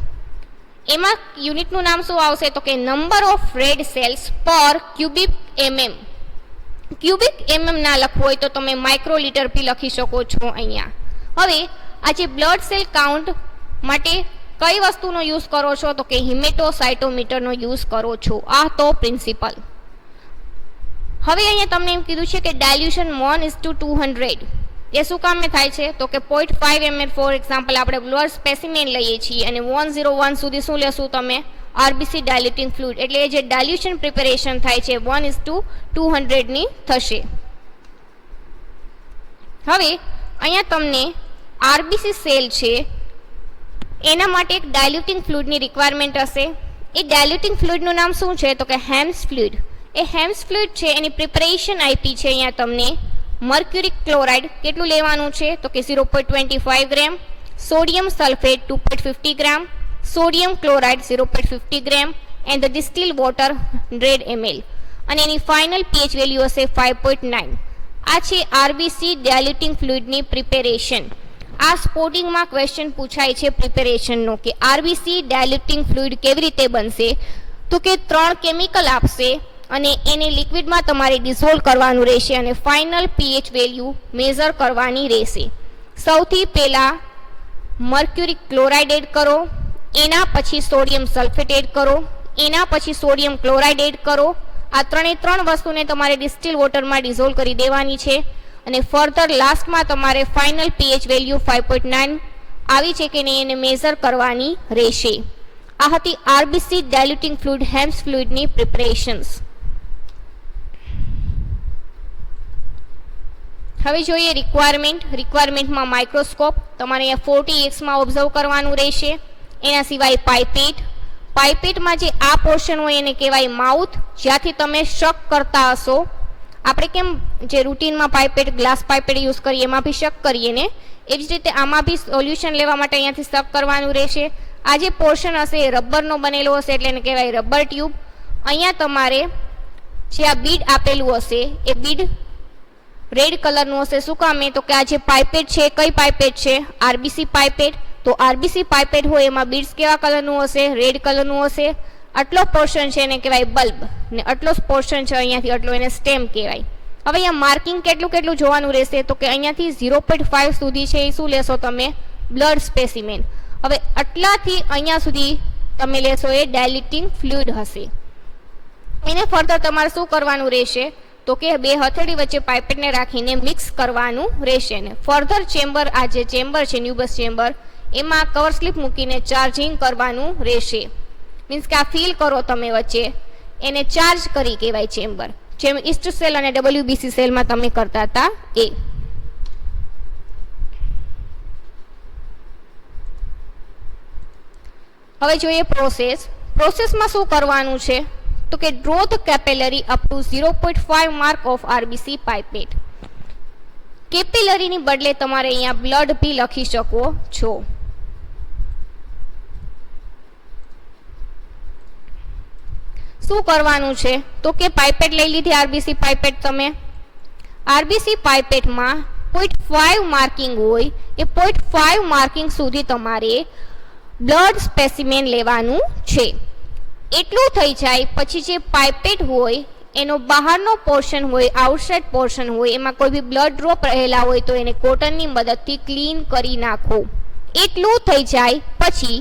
એમાં યુનિટનું નામ શું આવશે? તો કે number of red cells per cubic mm. Cubic mm ના લખવું હોય તો તમે માઇક્રોલીટર બી લખી શકો છો અહીંયા. હવે આ જે બ્લડ સેલ કાઉન્ટ માટે કઈ વસ્તુનો યુઝ કરો છો? તો કે હિમેટોસાઇટોમીટરનો યુઝ કરો છો. આ તો પ્રિન્સિપલ. હવે અહીંયા તમને એમ કીધું છે કે ડાયલ્યુશન 1:200. એ શું કામે થાય છે? તો કે 0.5 ml ફોર એક્ઝામ્પલ આપણે બ્લડ સ્પેસિમેન લઈએ છીએ અને 101 સુધી શું લેશું તમે? RBC diluting fluid. એટલે જે ડાયલ્યુશન પ્રિપેરેશન થાય છે 1:200 ની થશે. હવે અહીંયા તમને RBC સેલ છે એના માટે એક ડાયલ્યુટિંગ ફ્લુઇડની રિક્વાયરમેન્ટ હશે. એ ડાયલ્યુટિંગ ફ્લુઇડનું નામ શું છે? તો કે હેમ્સ ફ્લુઇડ. એ હેમ્સ ફ્લુઇડ છે એની પ્રિપરેશન આપી છે અહીંયા તમને. મર્ક્યુરિક ક્લોરાઇડ કેટલું લેવાનું છે? તો કે 0.25 gram, sodium sulphate 2.50 gram, sodium chloride 0.50 gram and the distil water 100 ml અને એની ફાઇનલ pH વેલ્યુ હશે 5.9. આ છે RBC ડાયલ્યુટિંગ ફ્લુઇડની પ્રિપેરેશન. આ સ્પોર્ટિંગમાં ક્વેશ્ચન પૂછાય છે પ્રિપેરેશનનો કે RBC ડાયલ્યુટિંગ ફ્લુઇડ કેવી રીતે બનશે? તો કે 3 કેમિકલ આપશે અને એને લિક્વિડમાં તમારે ડિઝોલ્વ કરવાનું રહેશે અને ફાઇનલ pH વેલ્યુ મેઝર કરવાની રહેશે. સૌથી પહેલાં મર્ક્યુરિક ક્લોરાઇડ એડ કરો, એના પછી સોડિયમ સલ્ફેટ એડ કરો, એના પછી સોડિયમ ક્લોરાઇડ એડ કરો. આ 3 વસ્તુને તમારે ડિસ્ટિલ વોટરમાં ડિઝોલ્વ કરી દેવાની છે અને ફર્ધર લાસ્ટમાં તમારે ફાઇનલ pH વેલ્યુ 5.9 આવી છે કે નહીં એને મેઝર કરવાની રહેશે. આ હતી RBC ડાયલ્યુટિંગ ફ્લુઇડ હેમ્સ ફ્લુઇડની પ્રિપરેશન્સ. હવે જોઈએ રિક્વાયરમેન્ટમાં માઇક્રોસ્કોપ તમારે અહીંયા 40x ઓબ્ઝર્વ કરવાનું રહેશે. એના સિવાય પાઇપેટમાં જે આ પોર્શન હોય એને કહેવાય માઉથ, જ્યાંથી તમે શક કરતા હશો. આપણે કેમ જે રૂટીનમાં પાઇપેટ ગ્લાસ પાઇપેટ યુઝ કરીએ એમાં બી શક કરીએ ને, એવી જ રીતે આમાં બી સોલ્યુશન લેવા માટે અહીંયાથી શક કરવાનું રહેશે. આ જે પોર્શન હશે એ રબરનો બનેલો હશે એટલે એને કહેવાય રબર ટ્યુબ. અહીંયા તમારે જે આ બીડ આપેલું હશે એ બીડ રેડ કલરનું હશે. શું કામે? તો કે આ જે પાઇપેટ છે કઈ પાઇપેટ છે? RBC pipette. તો RBC પાઇપેટ હોય એમાં બીડ્સ કેવા કલરનું હશે? રેડ કલરનું હશે. આટલો પોર્શન છે એને કહેવાય બલ્બ ને આટલો પોર્શન છે અહીંયાથી આટલો એને સ્ટેમ કહેવાય. હવે અહીંયા માર્કિંગ કેટલું જોવાનું રહેશે? તો કે અહીંયાથી 0.5 સુધી છે એ શું લેશો તમે? Blood specimen. હવે આટલાથી અહીંયા સુધી તમે લેશો એ ડાયલ્યુટિંગ ફ્લુઇડ હશે. એને ફર્ધર તમારે શું કરવાનું રહેશે? તો કે 2 હથેળી વચ્ચે પાઇપેટને રાખીને મિક્સ કરવાનું રહેશે ને ફર્ધર ચેમ્બર, આ જે ચેમ્બર છે ન્યુબસ ચેમ્બર, એમાં કવર સ્લિપ મૂકીને ચાર્જિંગ કરવાનું રહેશે. મીન્સ કે આ ફીલ કરો તમે વચ્ચે, એને ચાર્જ કરી કહેવાય ચેમ્બર, જેમ ઈસ્ટ સેલ અને WBC સેલમાં તમે કરતા હતા એ. હવે જોઈએ પ્રોસેસમાં શું કરવાનું છે? તો કે draw the capillary up to 0.5 mark of RBC pipette. કેપિલરીની બદલે તમારે અહીંયા બ્લડ બી લખી શકો છો. શું કરવાનું છે? તો કે પાઇપેટ લઈ લીધી RBC પાઇપેટ. તમે RBC પાઇપેટમાં 0.5 માર્કિંગ હોય એ 0.5 માર્કિંગ સુધી તમારે બ્લડ સ્પેસિમેન લેવાનું છે. એટલું થઈ જાય પછી જે પાઇપેટ હોય એનો બહારનો પોર્શન હોય, આઉટસાઇડ પોર્શન હોય, એમાં કોઈ બી બ્લડ ડ્રોપ રહેલા હોય તો એને કોટનની મદદથી ક્લીન કરી નાખો. એટલું થઈ જાય પછી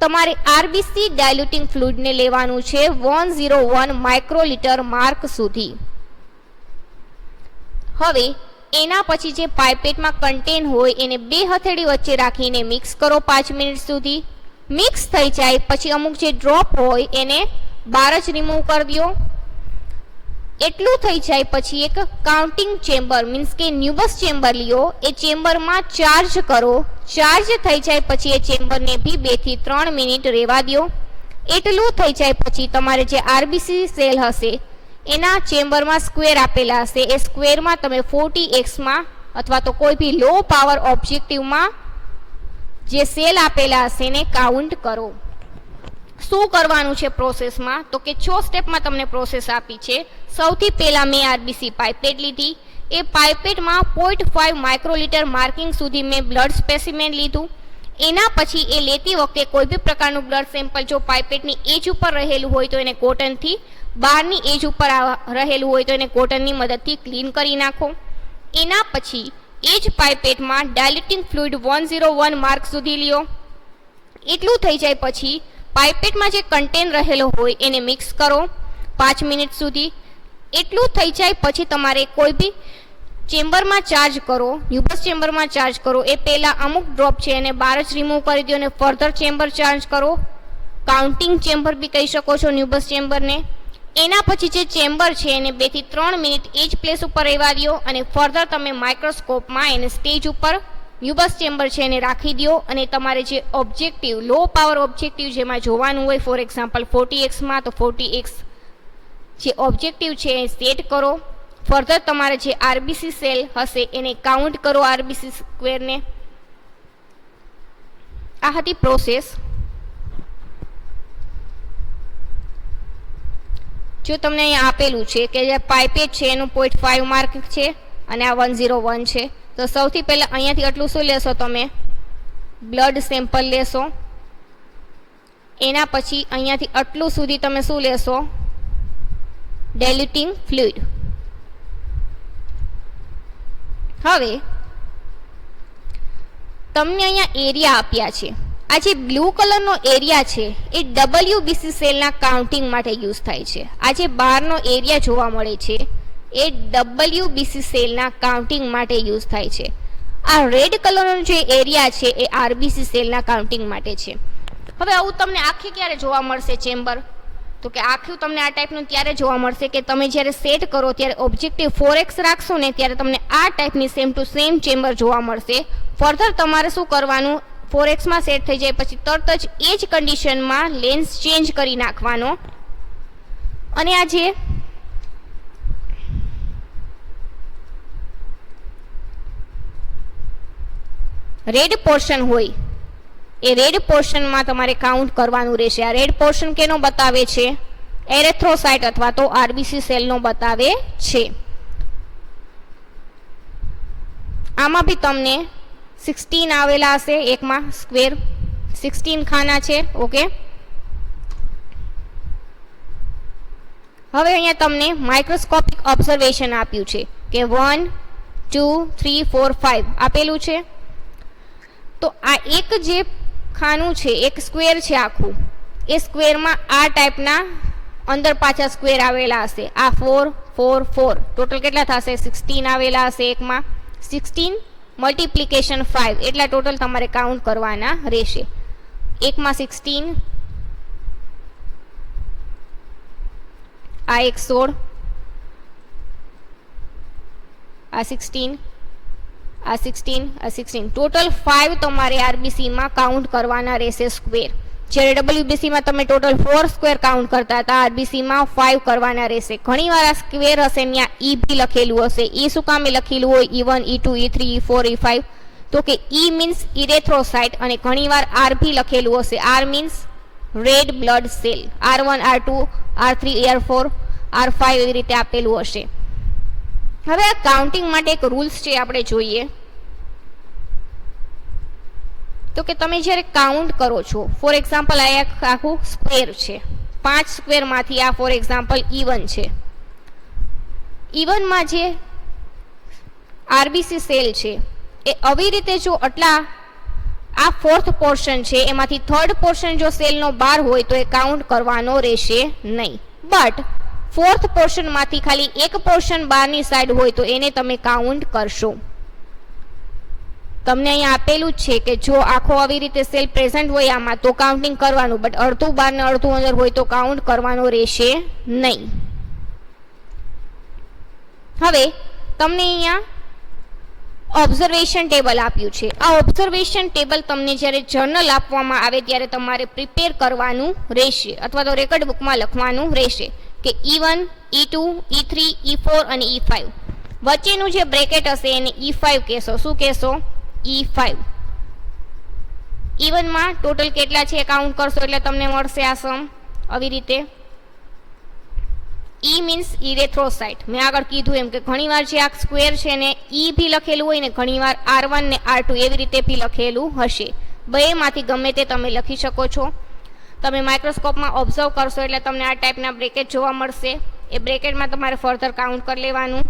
તમારે RBC ડાયલ્યુટિંગ ફ્લુઇડને લેવાનું છે 101 માઇક્રોલીટર માર્ક સુધી. હવે એના પછી જે પાઇપેટમાં કન્ટેન હોય એને 2 હથેળી વચ્ચે રાખીને મિક્સ કરો 5 મિનિટ સુધી. મિક્સ થઈ જાય પછી અમુક જે ડ્રોપ હોય એને બહાર જ રિમૂવ કરી દો. એટલું થઈ જાય પછી એક કાઉન્ટિંગ ચેમ્બર મીન્સ કે ન્યુબસ ચેમ્બર લ્યો, એ ચેમ્બરમાં ચાર્જ કરો. ચાર્જ થઈ જાય પછી એ ચેમ્બરને બી 2 થી 3 મિનિટ રહેવા દો. એટલું થઈ જાય પછી તમારે જે આરબીસી સેલ હશે એના ચેમ્બરમાં સ્ક્વેર આપેલા હશે, એ સ્ક્વેરમાં તમે 40x અથવા તો કોઈ બી લો પાવર ઓબ્જેક્ટિવમાં જે સેલ આપેલા હશે એને કાઉન્ટ કરો. શું કરવાનું છે પ્રોસેસમાં? તો કે 6 સ્ટેપમાં તમને પ્રોસેસ આપી છે. સૌથી પહેલા મેં આરબીસી પાઇપેટ લીધી. એ પાઇપેટમાં 0.5 માઇક્રોલીટર માર્કિંગ સુધી મેં બ્લડ સ્પેસિમેન લીધું. એના પછી એ લેતી વખતે કોઈ બી પ્રકારનું બ્લડ સેમ્પલ જો પાઇપેટની એજ ઉપર રહેલું હોય તો એને કોટનથી, બહારની એજ ઉપર રહેલું હોય તો એને કોટનની મદદથી ક્લીન કરી નાખો. એના પછી એ જ પાઇપેટમાં ડાયલ્યુટિંગ ફ્લુઇડ 101 માર્ક સુધી લ્યો. એટલું થઈ જાય પછી પાઇપેટમાં જે કન્ટેન રહેલો હોય એને મિક્સ કરો 5 મિનિટ સુધી. એટલું થઈ જાય પછી તમારે કોઈ બી ચેમ્બરમાં ચાર્જ કરો, ન્યુબસ ચેમ્બરમાં ચાર્જ કરો. એ પહેલાં અમુક ડ્રોપ છે એને બહાર જ રિમૂવ કરી દો અને ફર્ધર ચેમ્બર ચાર્જ કરો. કાઉન્ટિંગ ચેમ્બર બી કહી શકો છો ન્યુબસ ચેમ્બરને. એના પછી જે ચેમ્બર છે એને 2 થી 3 મિનિટ એ જ પ્લેસ ઉપર રહેવા દો અને ફર્ધર તમે માઇક્રોસ્કોપમાં એને સ્ટેજ ઉપર ન્યુબસ ચેમ્બર છે એને રાખી દો. અને તમારે જે ઓબ્જેક્ટિવ લો પાવર ઓબ્જેક્ટિવ જેમાં જોવાનું હોય, ફોર એક્ઝામ્પલ 40x તો 40x જે ઓબ્જેક્ટિવ છે એ સેટ કરો. ફર્ધર તમારે જે આરબીસી સેલ હશે એને કાઉન્ટ કરો, આરબીસી સ્ક્વેરને. આ હતી પ્રોસેસ. જો તમને અહીંયા આપેલું છે કે જે પાઇપેટ છે એનું 0.5 માર્ક છે અને આ 101 છે, તો સૌથી પહેલાં અહીંયાથી આટલું શું લેશો? તમે બ્લડ સેમ્પલ લેશો. એના પછી અહીંયાથી આટલું સુધી તમે શું લેશો? Diluting fluid. હવે તમને અહીંયા એરિયા આપ્યા છે. આ જે બ્લુ કલરનો એરિયા છે એ WBC સેલના કાઉન્ટિંગ માટે યુઝ થાય છે. આ જે બહારનો એરિયા જોવા મળે છે એ WBC સેલના કાઉન્ટિંગ માટે યુઝ થાય છે. આ રેડ કલરનો જે એરિયા છે એ આરબીસી સેલના કાઉન્ટિંગ માટે છે. હવે આવું તમને આખી ક્યારે જોવા મળશે ચેમ્બર? તો કે આખું તમને આ ટાઈપનું ત્યારે જોવા મળશે કે તમે જ્યારે સેટ કરો ત્યારે ઓબ્જેક્ટિવ 4x રાખશો ને ત્યારે તમને આ ટાઈપની સેમ ટુ સેમ ચેમ્બર જોવા મળશે. ફર્ધર તમારે શું કરવાનું? 4xમાં સેટ થઈ જાય પછી તરત જ એ જ કન્ડિશનમાં લેન્સ ચેન્જ કરી નાખવાનો. અને આ જે રેડ પોર્શન હોય એ રેડ પોર્શનમાં તમારે કાઉન્ટ કરવાનું રહેશે. આ રેડ પોર્શન કેનો બતાવે છે? એરેથ્રોસાઇટ અથવા તો આરબીસી સેલનો બતાવે છે. આમાં બી તમને 16 આવેલા હશે, એકમાં સ્ક્વેર 16 ખાના છે. ઓકે, હવે અહીંયા તમને માઇક્રોસ્કોપિક ઓબ્ઝર્વેશન આપ્યું છે કે 1 2 3 4 5 આપેલું છે. તો આ એક જે ખાનું છે એક સ્ક્વેર છે આખું, એ સ્ક્વેરમાં આ ટાઈપના અંદર પાછા સ્ક્વેર આવેલા હશે. આ 4 4 4 ટોટલ કેટલા થશે? 16 આવેલા હશે એકમાં. 16 મલ્ટીપ્લિકેશન 5 એટલા ટોટલ તમારે કાઉન્ટ કરવાના રહેશે. એકમાં 16, આ એક 16, આ 16, આ 16, આ 16 ટોટલ 5 તમારે આરબીસીમાં કાઉન્ટ કરવાના રહેશે સ્ક્વેર. જ્યારે ડબલ્યુબીસીમાં તમે ટોટલ 4 સ્ક્વેર કાઉન્ટ કરતા હતા, આરબીસીમાં 5 કરવાના રહેશે. ઘણીવાર આ સ્ક્વેર હશે ત્યાં ઈ બી લખેલું હશે. ઈ શું કામે લખેલું હોય? E1 E2 E3 E4 E5. તો કે ઈ મીન્સ ઇરેથ્રોસાઇટ અને ઘણીવાર આર બી લખેલું હશે. R means red blood cell. R1 R2 R3 R4 R5 એવી રીતે આપેલું હશે. હવે આ કાઉન્ટિંગ માટે એક રૂલ્સ છે આપણે જોઈએ. તો કે તમે જ્યારે કાઉન્ટ કરો છો, ફોર એક્ઝામ્પલ આ એક આખું સ્ક્વેર છે, 5 સ્ક્વેરમાંથી આ ફોર એક્ઝામ્પલ E1 છે. E1માં જે આરબીસી સેલ છે એ આવી રીતે જો આટલા આ ફોર્થ પોર્શન છે એમાંથી થર્ડ પોર્શન જો સેલનો બહાર હોય તો એ કાઉન્ટ કરવાનો રહેશે નહીં. બટ ફોર્થ પોર્શનમાંથી ખાલી એક પોર્શન બહારની સાઈડ હોય તો એને તમે કાઉન્ટ કરશો. તમને અહીંયા આપેલું જ છે કે જો આખો આવી રીતે સેલ પ્રેઝન્ટ હોય આમાં તો કાઉન્ટિંગ કરવાનું, બટ અડધું બહાર ને અડધું અંદર હોય તો કાઉન્ટ કરવાનો રહેશે નહીં. હવે તમને અહીંયા ઓબ્ઝર્વેશન ટેબલ આપ્યું છે. આ ઓબ્ઝર્વેશન ટેબલ તમને જ્યારે જર્નલ આપવામાં આવે ત્યારે તમારે પ્રિપેર કરવાનું રહેશે અથવા તો રેકોર્ડ બુકમાં લખવાનું રહેશે કે E1, E2, E3, E4 અને E5 વચ્ચેનું જે બ્રેકેટ હશે એને E5 કહેશો. શું કહેશો? E5. E1 માં ટોટલ કેટલા છે કાઉન્ટ કરશો એટલે તમને મળશે આ સમ આવી રીતે. E means erythrocyte. મેં આગળ કીધું એમ કે ઘણીવાર જે આ સ્ક્વેર છે ને E ભી લખેલું હોય ને ઘણીવાર R1 ને R2 એવી રીતે ભી લખેલું હશે. બેમાંથી ગમે તે તમે લખી શકો છો. તમે માઇક્રોસ્કોપમાં ઓબ્ઝર્વ કરશો એટલે તમને આ ટાઈપના બ્રેકેટ જોવા મળશે. એ બ્રેકેટમાં તમારે ફર્ધર કાઉન્ટ કરી લેવાનું.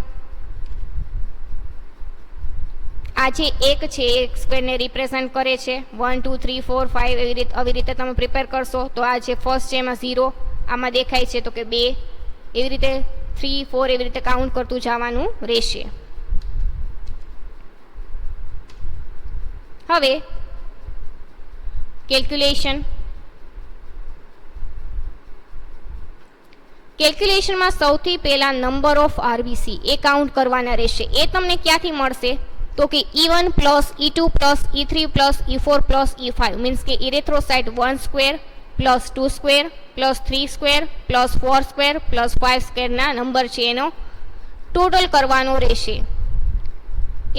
આ જે એક છે એક સ્ક્વેરને રિપ્રેઝન્ટ કરે છે 1 2 3 4 5 આવી રીતે તમે પ્રિપેર કરશો તો આ જે ફર્સ્ટ છે એમાં 0 આમાં દેખાય છે તો કે 2 એવી રીતે 3 4 એવી રીતે કાઉન્ટ કરતું જવાનું રહેશે. હવે કેલ્ક્યુલેશનમાં સૌથી પહેલા નંબર ઓફ આરબીસી એ કાઉન્ટ કરવાના રહેશે. એ તમને ક્યાંથી મળશે તો કે E1 plus E2 plus E3 plus E4 plus E5 means કે erythrocyte 1 square plus 2 square plus 3 square plus 4 square plus 5 સ્ક્વેરના નંબર છે એનો ટોટલ કરવાનો રહેશે.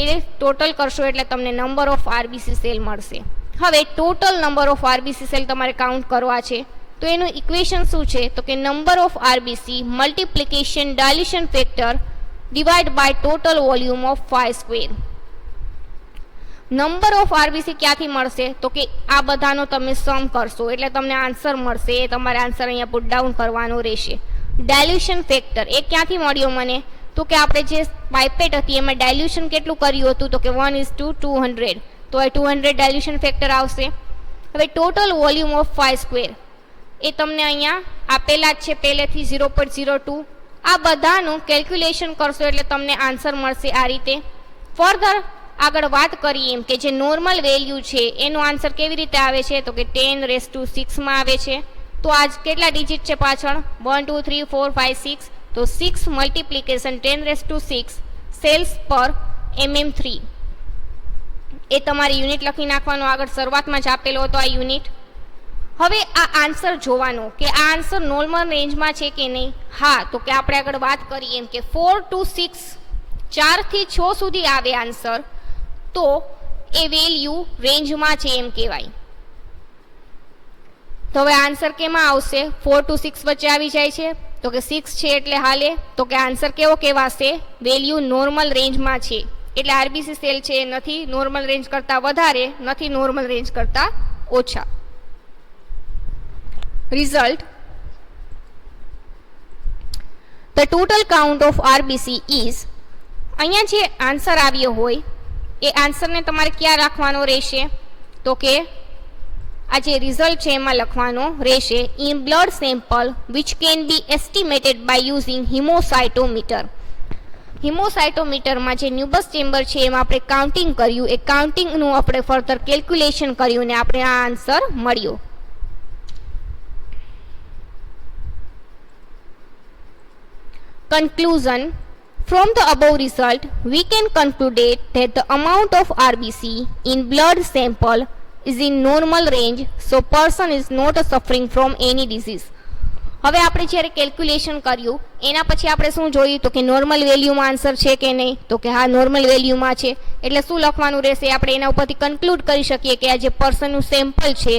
એ ટોટલ કરશો એટલે તમને નંબર ઓફ આરબીસી સેલ મળશે. હવે total number of RBC cell તમારે કાઉન્ટ કરવા છે તો એનું ઇક્વેશન શું છે તો કે number of RBC multiplication dilution factor divide by total volume of 5 square. Number of RBC ક્યાંથી મળશે તો કે આ બધાનો તમે સમ કરશો એટલે તમને આન્સર મળશે. એ તમારે આન્સર અહીંયા પુટ ડાઉન કરવાનો રહેશે. ડાયલ્યુશન ફેક્ટર એ ક્યાંથી મળ્યો મને તો કે આપણે જે પાઇપેટ હતી એમાં ડાયલ્યુશન કેટલું કર્યું હતું તો કે 1:200 તો એ 200 ડાયલ્યુશન ફેક્ટર આવશે. હવે ટોટલ વોલ્યુમ ઓફ 5 સ્ક્વેર એ તમને અહીંયા આપેલા જ છે પહેલેથી 0.02. આ બધાનું કેલ્ક્યુલેશન કરશો એટલે તમને આન્સર મળશે આ રીતે. ફર્ધર આગળ વાત કરીએ એમ કે જે નોર્મલ વેલ્યુ છે એનો આન્સર કેવી રીતે આવે છે તો કે 10⁶ માં આવે છે. તો આજ કેટલા ડિજિટ છે પાછળ 1 2 3 4 5 6 તો 6 મલ્ટિપ્લિકેશન 10⁶ સેલ્સ પર mm3 એ તમારે યુનિટ લખી નાખવાનો. આગળ શરૂઆતમાં જ આપેલો હતો આ યુનિટ. હવે આ આન્સર જોવાનો કે આ આન્સર નોર્મલ રેન્જમાં છે કે નહીં. હા તો કે આપણે આગળ વાત કરીએ એમ કે 4 to 6 4 થી 6 સુધી આવે આન્સર તો એ વેલ્યુ રેન્જમાં છે એમ કહેવાય. તો હવે આન્સર કેમાં આવશે 4 to 6 વચ્ચે આવી જાય છે તો કે 6 છે એટલે હાલે તો કે આન્સર કેવો કહેવાશે વેલ્યુ નોર્મલ રેન્જમાં છે. એટલે આરબીસી સેલ છે નથી નોર્મલ રેન્જ કરતાં વધારે નથી નોર્મલ રેન્જ કરતાં ઓછા. Result the total count of RBC is અહીંયા જે આન્સર આવ્યો હોય એ આન્સરને તમારે ક્યાં રાખવાનો રહેશે તો કે આ જે રિઝલ્ટ છે એમાં લખવાનો રહેશે in blood sample which can be estimated by using haemocytometer. હિમોસાઇટોમીટરમાં જે ન્યુબસ ચેમ્બર છે એમાં આપણે કાઉન્ટિંગ કર્યું એ કાઉન્ટિંગનું આપણે ફર્ધર કેલ્ક્યુલેશન કર્યું ને આપણે આ આન્સર મળ્યો. Conclusion. From the above result, we can conclude that the amount of RBC in blood sample is in normal range, so person is not suffering from any disease. હવે આપણે જ્યારે calculation કર્યું એના પછી આપણે શું જોયું તો કે નોર્મલ વેલ્યુમાં આન્સર છે કે નહીં તો કે હા નોર્મલ વેલ્યુમાં છે. એટલે શું લખવાનું રહેશે આપણે એના ઉપરથી કન્ક્લુડ કરી શકીએ કે આ જે પર્સનનું સેમ્પલ છે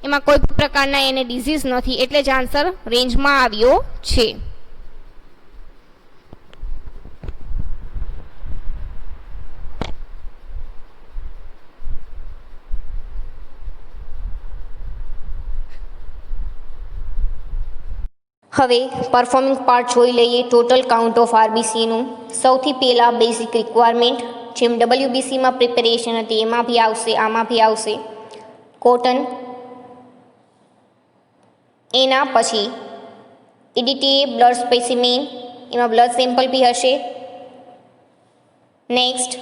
એમાં કોઈ પ્રકારના એને ડિઝીઝ નથી એટલે જ આન્સર રેન્જમાં આવ્યો છે. હવે પરફોર્મિંગ પાર્ટ જોઈ લઈએ ટોટલ કાઉન્ટ ઓફ આરબીસીનું. સૌથી પહેલાં બેઝિક રિક્વાયરમેન્ટ જેમ ડબલ્યુબીસીમાં પ્રિપેરેશન હતી એમાં બી આવશે આમાં બી આવશે. કોટન એના પછી EDTA બ્લડ સ્પેસિમેન એમાં બ્લડ સેમ્પલ બી હશે. Next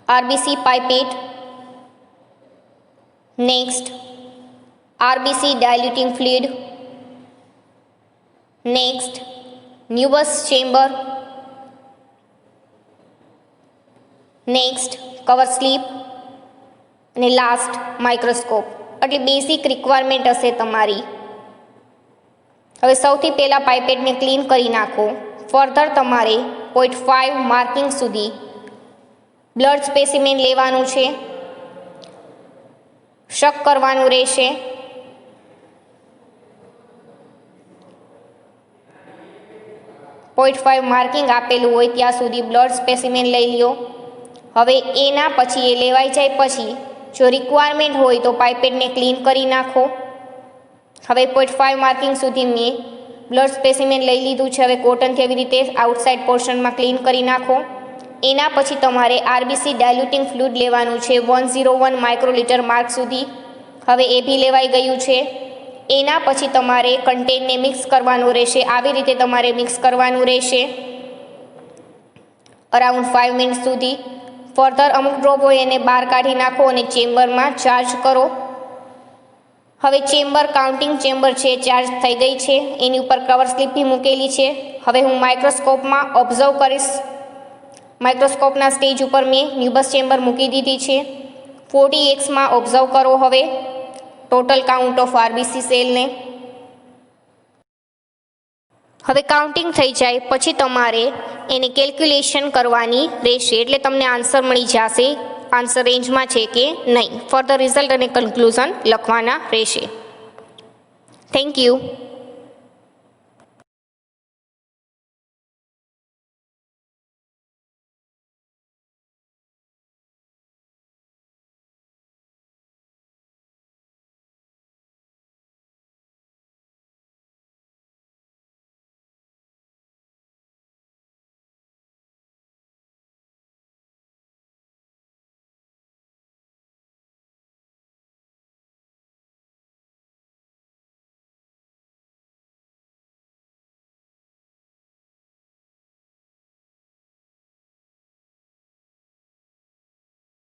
RBC pipette. Next, RBC diluting fluid. Next, Neubus chamber. Next cover slip અને લાસ્ટ માઇક્રોસ્કોપ. એટલે બેસિક રિક્વાયરમેન્ટ હશે તમારી. હવે સૌથી પહેલાં પાઇપેટને ક્લીન કરી નાખો. ફર્ધર તમારે 0.5 માર્કિંગ સુધી બ્લડ સ્પેસિમેન લેવાનું છે, શક કરવાનું રહેશે. માર્કિંગ આપેલું હોય ત્યાં સુધી બ્લડ સ્પેસિમેન લઈ લ્યો. હવે એના પછી એ લેવાઈ જાય પછી જો રિક્વાયરમેન્ટ હોય તો પાઇપેટને ક્લીન કરી નાખો. હવે 0.5 માર્કિંગ સુધી મેં બ્લડ સ્પેસિમેન લઈ લીધું છે. હવે કોટનથી એવી રીતે આઉટસાઇડ પોર્શનમાં ક્લીન કરી નાખો. એના પછી તમારે RBC ડાયલ્યુટિંગ ફ્લુઇડ લેવાનું છે 101 માઇક્રોલીટર માર્ક સુધી. હવે એ બી લેવાઈ ગયું છે. એના પછી તમારે કન્ટેનને મિક્સ કરવાનું રહેશે. આવી રીતે તમારે મિક્સ કરવાનું રહેશે અરાઉન્ડ 5 મિનિટ સુધી. ફર્ધર અમુક ડ્રોપ હોય એને બહાર કાઢી નાખો અને ચેમ્બરમાં ચાર્જ કરો. હવે ચેમ્બર કાઉન્ટિંગ ચેમ્બર છે ચાર્જ થઈ ગઈ છે. એની ઉપર કવર સ્લીપ બી મૂકેલી છે. હવે હું માઇક્રોસ્કોપમાં ઓબ્ઝર્વ કરીશ. માઇક્રોસ્કોપના સ્ટેજ ઉપર મેં ન્યુબસ ચેમ્બર મૂકી દીધી છે. 40x ઓબ્ઝર્વ કરો હવે ટોટલ કાઉન્ટ ઓફ RBC સેલને. હવે કાઉન્ટિંગ થઈ જાય પછી તમારે એને કેલ્ક્યુલેશન કરવાની રહેશે. એટલે તમને આન્સર મળી જશે આન્સર રેન્જમાં છે કે નહીં. ફર્ધર રિઝલ્ટ અને કન્ક્લુઝન લખવાના રહેશે. Thank you.